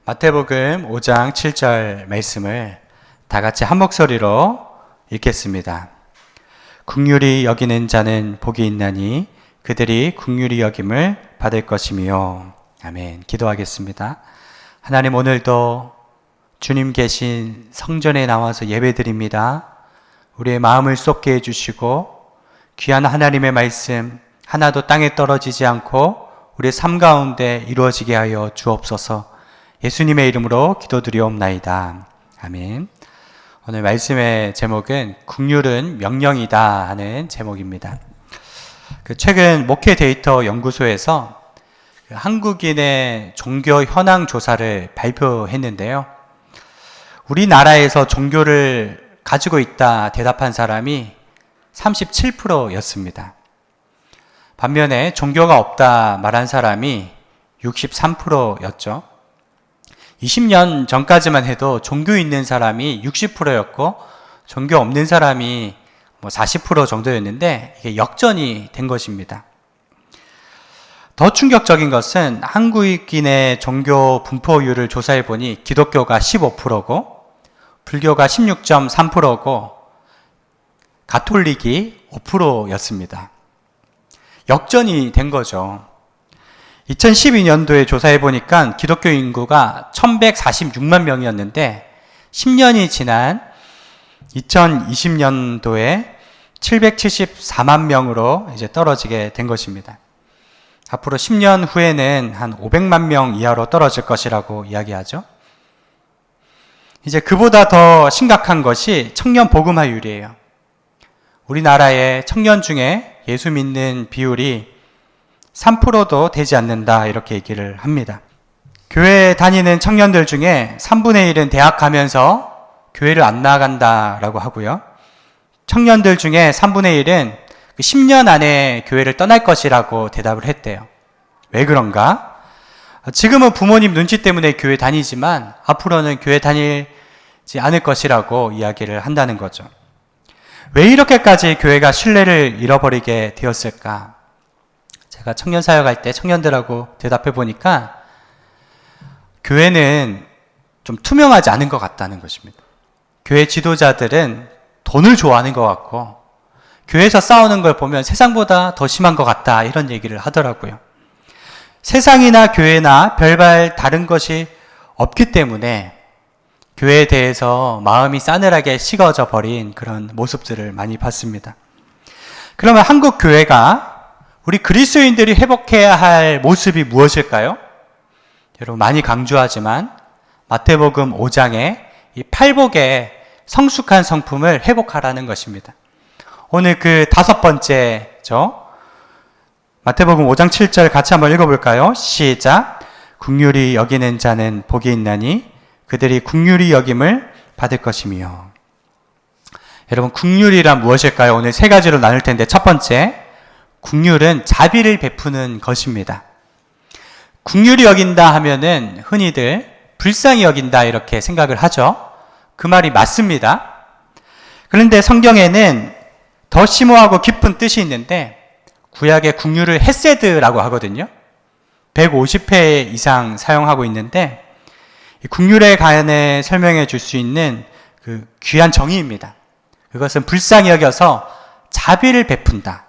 마태복음 5장 7절 말씀을 다 같이 한 목소리로 읽겠습니다. 긍휼히 여기는 자는 복이 있나니 그들이 긍휼히 여김을 받을 것이며. 아멘. 기도하겠습니다. 하나님, 오늘도 주님 계신 성전에 나와서 예배드립니다. 우리의 마음을 쏟게 해주시고 귀한 하나님의 말씀 하나도 땅에 떨어지지 않고 우리의 삶 가운데 이루어지게 하여 주옵소서. 예수님의 이름으로 기도드리옵나이다. 아멘. 오늘 말씀의 제목은 긍휼은 명령이다 하는 제목입니다. 최근 목회 데이터 연구소에서 한국인의 종교 현황 조사를 발표했는데요. 우리나라에서 종교를 가지고 있다 대답한 사람이 37%였습니다. 반면에 종교가 없다 말한 사람이 63%였죠. 20년 전까지만 해도 종교 있는 사람이 60%였고 종교 없는 사람이 40% 정도였는데 이게 역전이 된 것입니다. 더 충격적인 것은 한국인의 종교 분포율을 조사해 보니 기독교가 15%고 불교가 16.3%고 가톨릭이 5%였습니다. 역전이 된 거죠. 2012년도에 조사해 보니까 기독교 인구가 1146만 명이었는데 10년이 지난 2020년도에 774만 명으로 이제 떨어지게 된 것입니다. 앞으로 10년 후에는 한 500만 명 이하로 떨어질 것이라고 이야기하죠. 이제 그보다 더 심각한 것이 청년 복음화율이에요. 우리나라의 청년 중에 예수 믿는 비율이 3%도 되지 않는다 이렇게 얘기를 합니다. 교회 다니는 청년들 중에 3분의 1은 대학 가면서 교회를 안 나간다라고 하고요. 청년들 중에 3분의 1은 10년 안에 교회를 떠날 것이라고 대답을 했대요. 왜 그런가? 지금은 부모님 눈치 때문에 교회 다니지만 앞으로는 교회 다니지 않을 것이라고 이야기를 한다는 거죠. 왜 이렇게까지 교회가 신뢰를 잃어버리게 되었을까? 제가 청년 사역할 때 청년들하고 대답해 보니까 교회는 좀 투명하지 않은 것 같다는 것입니다. 교회 지도자들은 돈을 좋아하는 것 같고 교회에서 싸우는 걸 보면 세상보다 더 심한 것 같다 이런 얘기를 하더라고요. 세상이나 교회나 별반 다른 것이 없기 때문에 교회에 대해서 마음이 싸늘하게 식어져 버린 그런 모습들을 많이 봤습니다. 그러면 한국 교회가 우리 그리스도인들이 회복해야 할 모습이 무엇일까요? 여러분 많이 강조하지만 마태복음 5장에 이 팔복의 성숙한 성품을 회복하라는 것입니다. 오늘 그 5번째죠. 마태복음 5장 7절 같이 한번 읽어볼까요? 시작. 긍휼히 여기는 자는 복이 있나니 그들이 긍휼히 여김을 받을 것이며. 여러분 긍휼이란 무엇일까요? 오늘 세 가지로 나눌 텐데 첫 번째, 긍휼은 자비를 베푸는 것입니다. 긍휼히 여긴다 하면은 흔히들 불쌍히 여긴다 이렇게 생각을 하죠. 그 말이 맞습니다. 그런데 성경에는 더 심오하고 깊은 뜻이 있는데 구약의 긍휼을 헤세드라고 하거든요. 150회 이상 사용하고 있는데 긍휼에 관해 설명해 줄 수 있는 그 귀한 정의입니다. 그것은 불쌍히 여겨서 자비를 베푼다.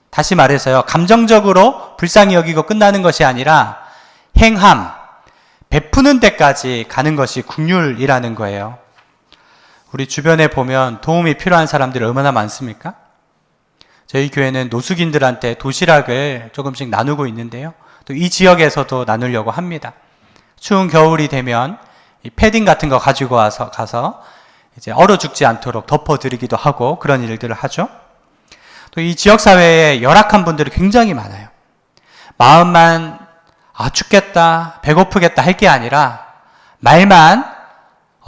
다시 말해서요, 감정적으로 불쌍히 여기고 끝나는 것이 아니라 행함, 베푸는 데까지 가는 것이 긍휼이라는 거예요. 우리 주변에 보면 도움이 필요한 사람들이 얼마나 많습니까? 저희 교회는 노숙인들한테 도시락을 조금씩 나누고 있는데요. 또 이 지역에서도 나누려고 합니다. 추운 겨울이 되면 이 패딩 같은 거 가지고 가서 이제 얼어 죽지 않도록 덮어드리기도 하고 그런 일들을 하죠. 또 이 지역사회에 열악한 분들이 굉장히 많아요. 마음만 죽겠다, 배고프겠다 할 게 아니라 말만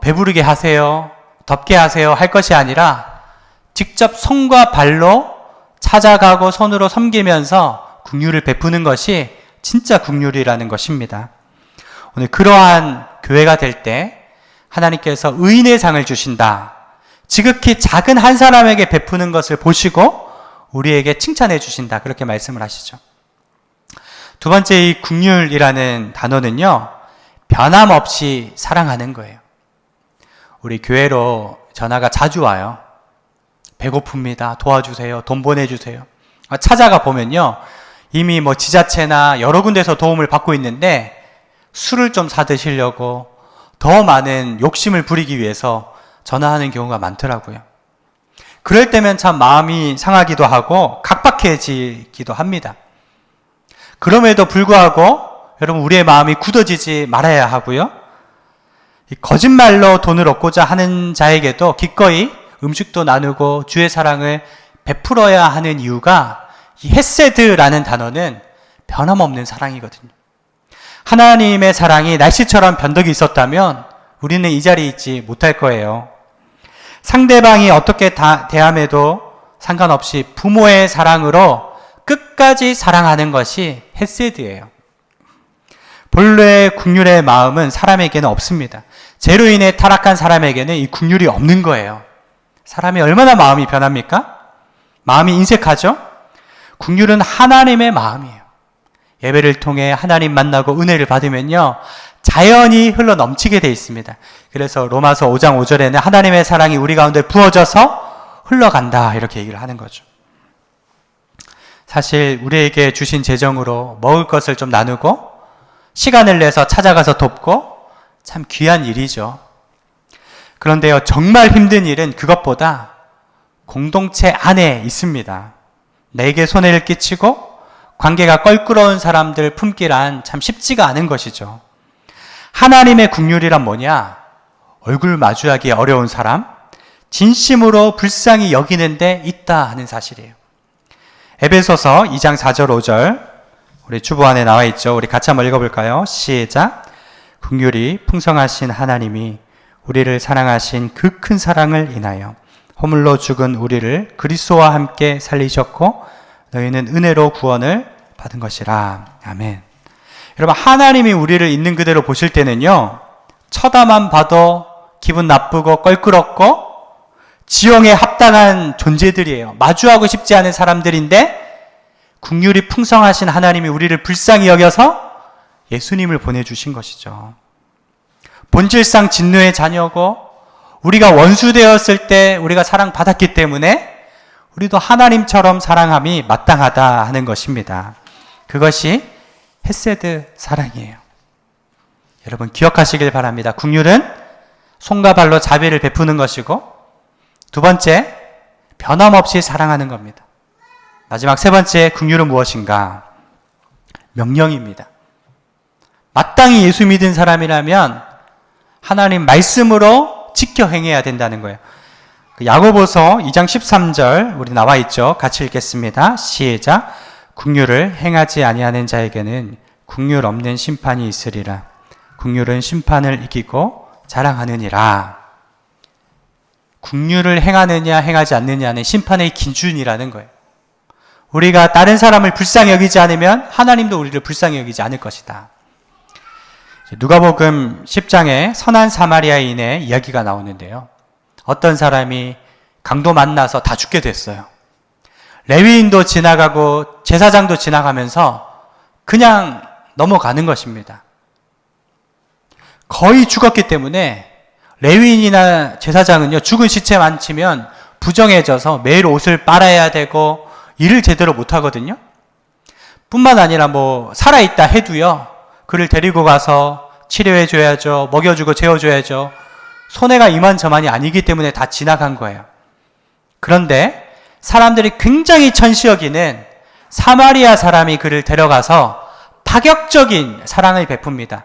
배부르게 하세요, 덥게 하세요 할 것이 아니라 직접 손과 발로 찾아가고 손으로 섬기면서 긍휼을 베푸는 것이 진짜 긍휼이라는 것입니다. 오늘 그러한 교회가 될 때 하나님께서 의인의 상을 주신다. 지극히 작은 한 사람에게 베푸는 것을 보시고 우리에게 칭찬해 주신다. 그렇게 말씀을 하시죠. 두 번째 이 긍휼이라는 단어는요, 변함없이 사랑하는 거예요. 우리 교회로 전화가 자주 와요. 배고픕니다. 도와주세요. 돈 보내주세요. 찾아가 보면요. 이미 지자체나 여러 군데서 도움을 받고 있는데 술을 좀 사드시려고 더 많은 욕심을 부리기 위해서 전화하는 경우가 많더라고요. 그럴 때면 참 마음이 상하기도 하고 각박해지기도 합니다. 그럼에도 불구하고 여러분 우리의 마음이 굳어지지 말아야 하고요. 거짓말로 돈을 얻고자 하는 자에게도 기꺼이 음식도 나누고 주의 사랑을 베풀어야 하는 이유가 이 헤세드라는 단어는 변함없는 사랑이거든요. 하나님의 사랑이 날씨처럼 변덕이 있었다면 우리는 이 자리에 있지 못할 거예요. 상대방이 어떻게 대함에도 상관없이 부모의 사랑으로 끝까지 사랑하는 것이 헤세드예요. 본래의 국률의 마음은 사람에게는 없습니다. 죄로 인해 타락한 사람에게는 이 국률이 없는 거예요. 사람이 얼마나 마음이 변합니까? 마음이 인색하죠? 국률은 하나님의 마음이에요. 예배를 통해 하나님 만나고 은혜를 받으면요, 자연히 흘러 넘치게 돼 있습니다. 그래서 로마서 5장 5절에는 하나님의 사랑이 우리 가운데 부어져서 흘러간다, 이렇게 얘기를 하는 거죠. 사실 우리에게 주신 재정으로 먹을 것을 좀 나누고 시간을 내서 찾아가서 돕고 참 귀한 일이죠. 그런데요, 정말 힘든 일은 그것보다 공동체 안에 있습니다. 내게 손해를 끼치고 관계가 껄끄러운 사람들 품기란 참 쉽지가 않은 것이죠. 하나님의 국률이란 뭐냐? 얼굴 마주하기 어려운 사람, 진심으로 불쌍히 여기는 데 있다 하는 사실이에요. 에베소서 2장 4절 5절 우리 주보 안에 나와 있죠. 우리 같이 한번 읽어볼까요? 시작. 긍휼이 풍성하신 하나님이 우리를 사랑하신 그 큰 사랑을 인하여 허물로 죽은 우리를 그리스도와 함께 살리셨고 너희는 은혜로 구원을 받은 것이라. 아멘. 여러분, 하나님이 우리를 있는 그대로 보실 때는요, 쳐다만 봐도 기분 나쁘고 껄끄럽고 지형에 합당한 존재들이에요. 마주하고 싶지 않은 사람들인데 긍휼이 풍성하신 하나님이 우리를 불쌍히 여겨서 예수님을 보내주신 것이죠. 본질상 진노의 자녀고 우리가 원수되었을 때 우리가 사랑받았기 때문에 우리도 하나님처럼 사랑함이 마땅하다 하는 것입니다. 그것이 헤세드 사랑이에요. 여러분 기억하시길 바랍니다. 긍휼은 손과 발로 자비를 베푸는 것이고, 두 번째, 변함없이 사랑하는 겁니다. 마지막 세 번째, 긍휼은 무엇인가? 명령입니다. 마땅히 예수 믿은 사람이라면 하나님 말씀으로 지켜 행해야 된다는 거예요. 야고보서 2장 13절 우리 나와 있죠. 같이 읽겠습니다. 시작. 긍휼을 행하지 아니하는 자에게는 긍휼 없는 심판이 있으리라. 긍휼은 심판을 이기고 자랑하느니라. 긍휼을 행하느냐 행하지 않느냐는 심판의 기준이라는 거예요. 우리가 다른 사람을 불쌍히 여기지 않으면 하나님도 우리를 불쌍히 여기지 않을 것이다. 누가복음 10장에 선한 사마리아인의 이야기가 나오는데요. 어떤 사람이 강도 만나서 다 죽게 됐어요. 레위인도 지나가고 제사장도 지나가면서 그냥 넘어가는 것입니다. 거의 죽었기 때문에 레위인이나 제사장은요, 죽은 시체만 치면 부정해져서 매일 옷을 빨아야 되고 일을 제대로 못하거든요. 뿐만 아니라 살아있다 해도요, 그를 데리고 가서 치료해줘야죠, 먹여주고 재워줘야죠. 손해가 이만저만이 아니기 때문에 다 지나간 거예요. 그런데 사람들이 굉장히 천시 여기는 사마리아 사람이 그를 데려가서 파격적인 사랑을 베풉니다.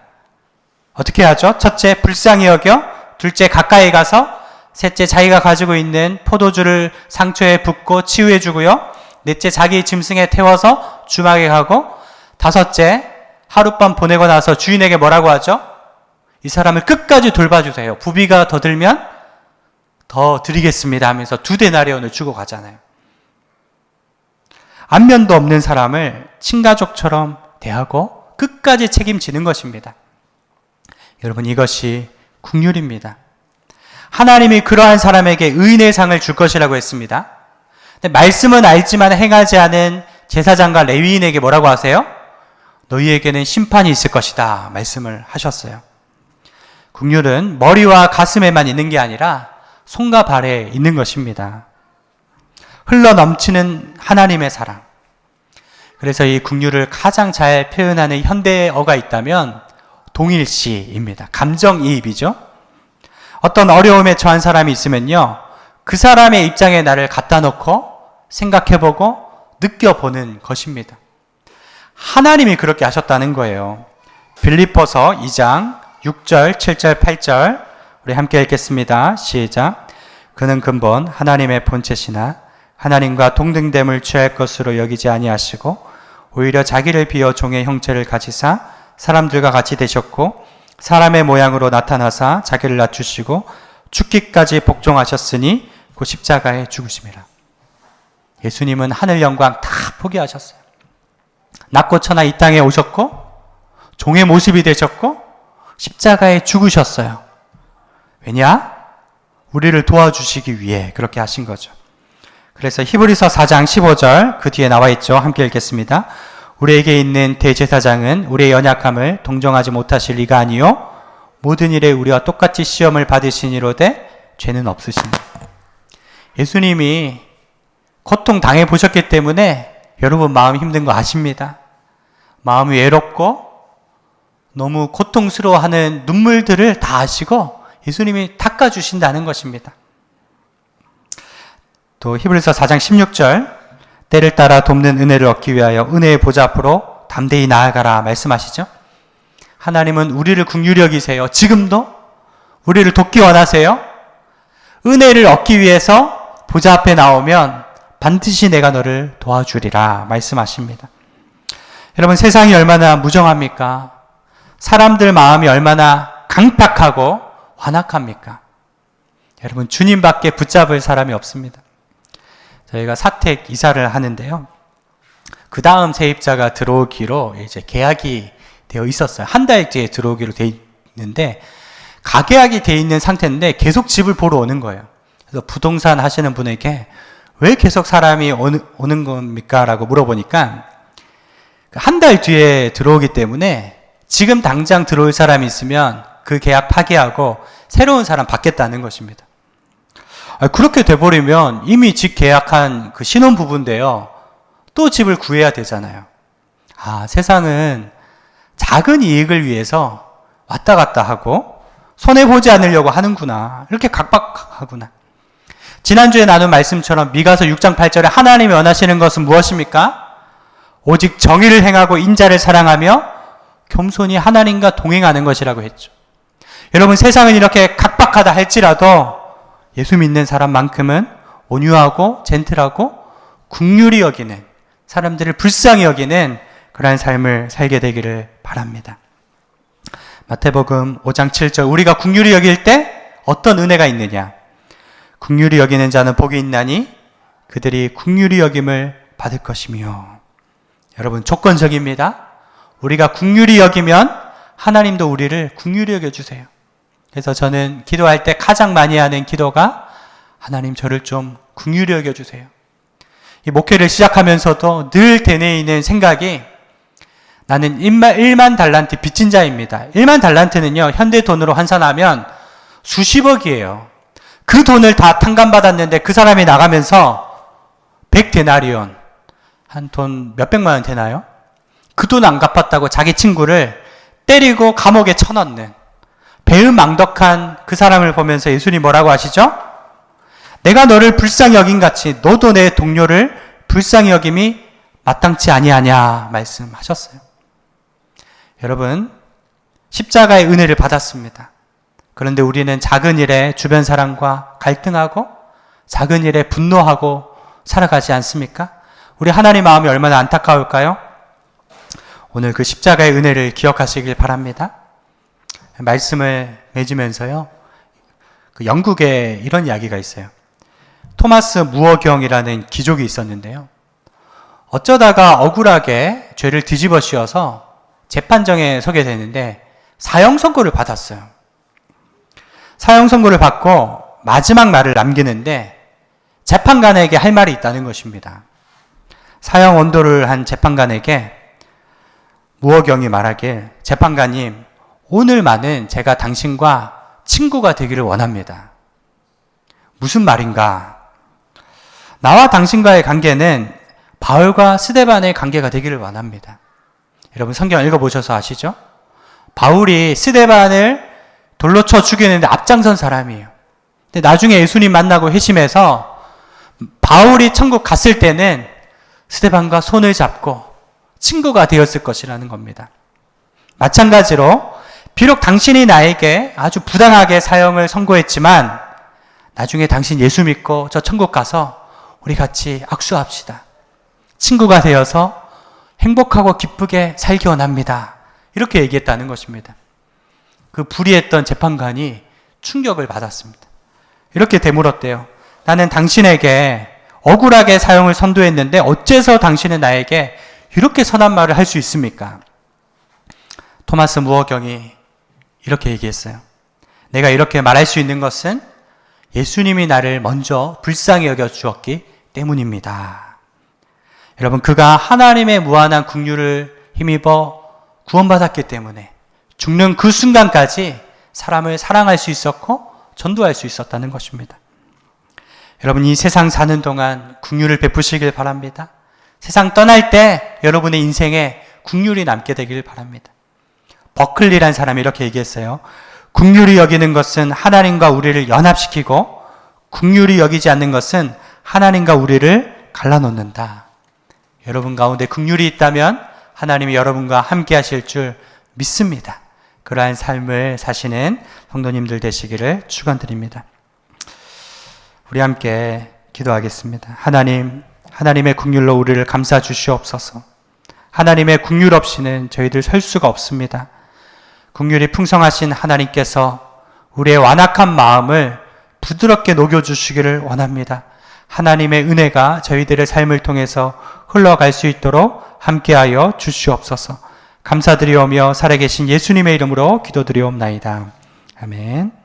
어떻게 하죠? 첫째, 불쌍히 여겨. 둘째, 가까이 가서. 셋째, 자기가 가지고 있는 포도주를 상처에 붓고 치유해 주고요. 넷째, 자기 짐승에 태워서 주막에 가고. 다섯째, 하룻밤 보내고 나서 주인에게 뭐라고 하죠? 이 사람을 끝까지 돌봐주세요. 부비가 더 들면 더 드리겠습니다 하면서 2데나리온을 주고 가잖아요. 안면도 없는 사람을 친가족처럼 대하고 끝까지 책임지는 것입니다. 여러분, 이것이 긍휼입니다. 하나님이 그러한 사람에게 의인의 상을 줄 것이라고 했습니다. 근데 말씀은 알지만 행하지 않은 제사장과 레위인에게 뭐라고 하세요? 너희에게는 심판이 있을 것이다 말씀을 하셨어요. 긍휼은 머리와 가슴에만 있는 게 아니라 손과 발에 있는 것입니다. 흘러 넘치는 하나님의 사랑. 그래서 이 긍휼을 가장 잘 표현하는 현대어가 있다면 동일시입니다. 감정이입이죠. 어떤 어려움에 처한 사람이 있으면요, 그 사람의 입장에 나를 갖다 놓고 생각해보고 느껴보는 것입니다. 하나님이 그렇게 하셨다는 거예요. 빌립보서 2장 6절, 7절, 8절 우리 함께 읽겠습니다. 시작. 그는 근본 하나님의 본체시나 하나님과 동등됨을 취할 것으로 여기지 아니하시고 오히려 자기를 비어 종의 형체를 가지사 사람들과 같이 되셨고 사람의 모양으로 나타나사 자기를 낮추시고 죽기까지 복종하셨으니 그 십자가에 죽으심이라. 예수님은 하늘 영광 다 포기하셨어요. 낮고 천하 이 땅에 오셨고 종의 모습이 되셨고 십자가에 죽으셨어요. 왜냐? 우리를 도와주시기 위해 그렇게 하신 거죠. 그래서 히브리서 4장 15절 그 뒤에 나와 있죠. 함께 읽겠습니다. 우리에게 있는 대제사장은 우리의 연약함을 동정하지 못하실 리가 아니요 모든 일에 우리와 똑같이 시험을 받으시니로되 죄는 없으시니. 예수님이 고통 당해보셨기 때문에 여러분 마음 힘든 거 아십니다. 마음이 외롭고 너무 고통스러워하는 눈물들을 다 아시고 예수님이 닦아주신다는 것입니다. 또 히브리서 4장 16절 때를 따라 돕는 은혜를 얻기 위하여 은혜의 보좌 앞으로 담대히 나아가라 말씀하시죠. 하나님은 우리를 긍휼히 여기세요. 지금도 우리를 돕기 원하세요. 은혜를 얻기 위해서 보좌 앞에 나오면 반드시 내가 너를 도와주리라 말씀하십니다. 여러분 세상이 얼마나 무정합니까? 사람들 마음이 얼마나 강팍하고 완악합니까? 여러분 주님밖에 붙잡을 사람이 없습니다. 저희가 사택 이사를 하는데요. 그 다음 세입자가 들어오기로 이제 계약이 되어 있었어요. 한 달 뒤에 들어오기로 되어 있는데 가계약이 되어 있는 상태인데 계속 집을 보러 오는 거예요. 그래서 부동산 하시는 분에게 왜 계속 사람이 오는 겁니까? 라고 물어보니까 한 달 뒤에 들어오기 때문에 지금 당장 들어올 사람이 있으면 그 계약 파기하고 새로운 사람 받겠다는 것입니다. 그렇게 돼버리면 이미 집 계약한 그 신혼부부인데요. 또 집을 구해야 되잖아요. 세상은 작은 이익을 위해서 왔다 갔다 하고 손해보지 않으려고 하는구나. 이렇게 각박하구나. 지난주에 나눈 말씀처럼 미가서 6장 8절에 하나님이 원하시는 것은 무엇입니까? 오직 정의를 행하고 인자를 사랑하며 겸손히 하나님과 동행하는 것이라고 했죠. 여러분 세상은 이렇게 각박하다 할지라도 예수 믿는 사람만큼은 온유하고 젠틀하고 긍휼히 여기는 사람들을 불쌍히 여기는 그러한 삶을 살게 되기를 바랍니다. 마태복음 5장 7절 우리가 긍휼히 여길 때 어떤 은혜가 있느냐? 긍휼히 여기는 자는 복이 있나니 그들이 긍휼히 여김을 받을 것이며. 여러분 조건적입니다. 우리가 긍휼히 여기면 하나님도 우리를 긍휼히 여겨주세요. 그래서 저는 기도할 때 가장 많이 하는 기도가 하나님 저를 좀 긍휼히 여겨주세요. 이 목회를 시작하면서도 늘 대뇌에 있는 생각이 나는 1만 달란트 빚진 자입니다. 1만 달란트는요 현대 돈으로 환산하면 수십억이에요. 그 돈을 다 탕감받았는데 그 사람이 나가면서 100데나리온 한 돈 몇백만 원 되나요? 그 돈 안 갚았다고 자기 친구를 때리고 감옥에 쳐넣는 배은망덕한 그 사람을 보면서 예수님이 뭐라고 하시죠? 내가 너를 불쌍히 여긴 같이 너도 내 동료를 불쌍히 여김이 마땅치 아니하냐 말씀하셨어요. 여러분 십자가의 은혜를 받았습니다. 그런데 우리는 작은 일에 주변 사람과 갈등하고 작은 일에 분노하고 살아가지 않습니까? 우리 하나님 마음이 얼마나 안타까울까요? 오늘 그 십자가의 은혜를 기억하시길 바랍니다. 말씀을 맺으면서요. 그 영국에 이런 이야기가 있어요. 토마스 무어경이라는 귀족이 있었는데요. 어쩌다가 억울하게 죄를 뒤집어 씌워서 재판정에 서게 되는데 사형 선고를 받았어요. 사형 선고를 받고 마지막 말을 남기는데 재판관에게 할 말이 있다는 것입니다. 사형 언도를 한 재판관에게 무어경이 말하길 재판관님 오늘만은 제가 당신과 친구가 되기를 원합니다. 무슨 말인가? 나와 당신과의 관계는 바울과 스데반의 관계가 되기를 원합니다. 여러분 성경 읽어보셔서 아시죠? 바울이 스데반을 돌로 쳐 죽이는데 앞장선 사람이에요. 근데 나중에 예수님 만나고 회심해서 바울이 천국 갔을 때는 스데반과 손을 잡고 친구가 되었을 것이라는 겁니다. 마찬가지로 비록 당신이 나에게 아주 부당하게 사형을 선고했지만 나중에 당신 예수 믿고 저 천국 가서 우리 같이 악수합시다. 친구가 되어서 행복하고 기쁘게 살기 원합니다. 이렇게 얘기했다는 것입니다. 그 불의했던 재판관이 충격을 받았습니다. 이렇게 되물었대요. 나는 당신에게 억울하게 사형을 선고했는데 어째서 당신은 나에게 이렇게 선한 말을 할 수 있습니까? 토마스 무어경이 이렇게 얘기했어요. 내가 이렇게 말할 수 있는 것은 예수님이 나를 먼저 불쌍히 여겨 주었기 때문입니다. 여러분, 그가 하나님의 무한한 긍휼을 힘입어 구원받았기 때문에 죽는 그 순간까지 사람을 사랑할 수 있었고 전도할 수 있었다는 것입니다. 여러분, 이 세상 사는 동안 긍휼을 베푸시길 바랍니다. 세상 떠날 때 여러분의 인생에 긍휼이 남게 되길 바랍니다. 버클리란 사람이 이렇게 얘기했어요. 긍휼히 여기는 것은 하나님과 우리를 연합시키고 긍휼히 여기지 않는 것은 하나님과 우리를 갈라놓는다. 여러분 가운데 긍휼이 있다면 하나님이 여러분과 함께 하실 줄 믿습니다. 그러한 삶을 사시는 성도님들 되시기를 축원드립니다. 우리 함께 기도하겠습니다. 하나님, 하나님의 긍휼로 우리를 감싸 주시옵소서. 하나님의 긍휼 없이는 저희들 설 수가 없습니다. 긍휼이 풍성하신 하나님께서 우리의 완악한 마음을 부드럽게 녹여주시기를 원합니다. 하나님의 은혜가 저희들의 삶을 통해서 흘러갈 수 있도록 함께하여 주시옵소서. 감사드리오며 살아계신 예수님의 이름으로 기도드리옵나이다. 아멘.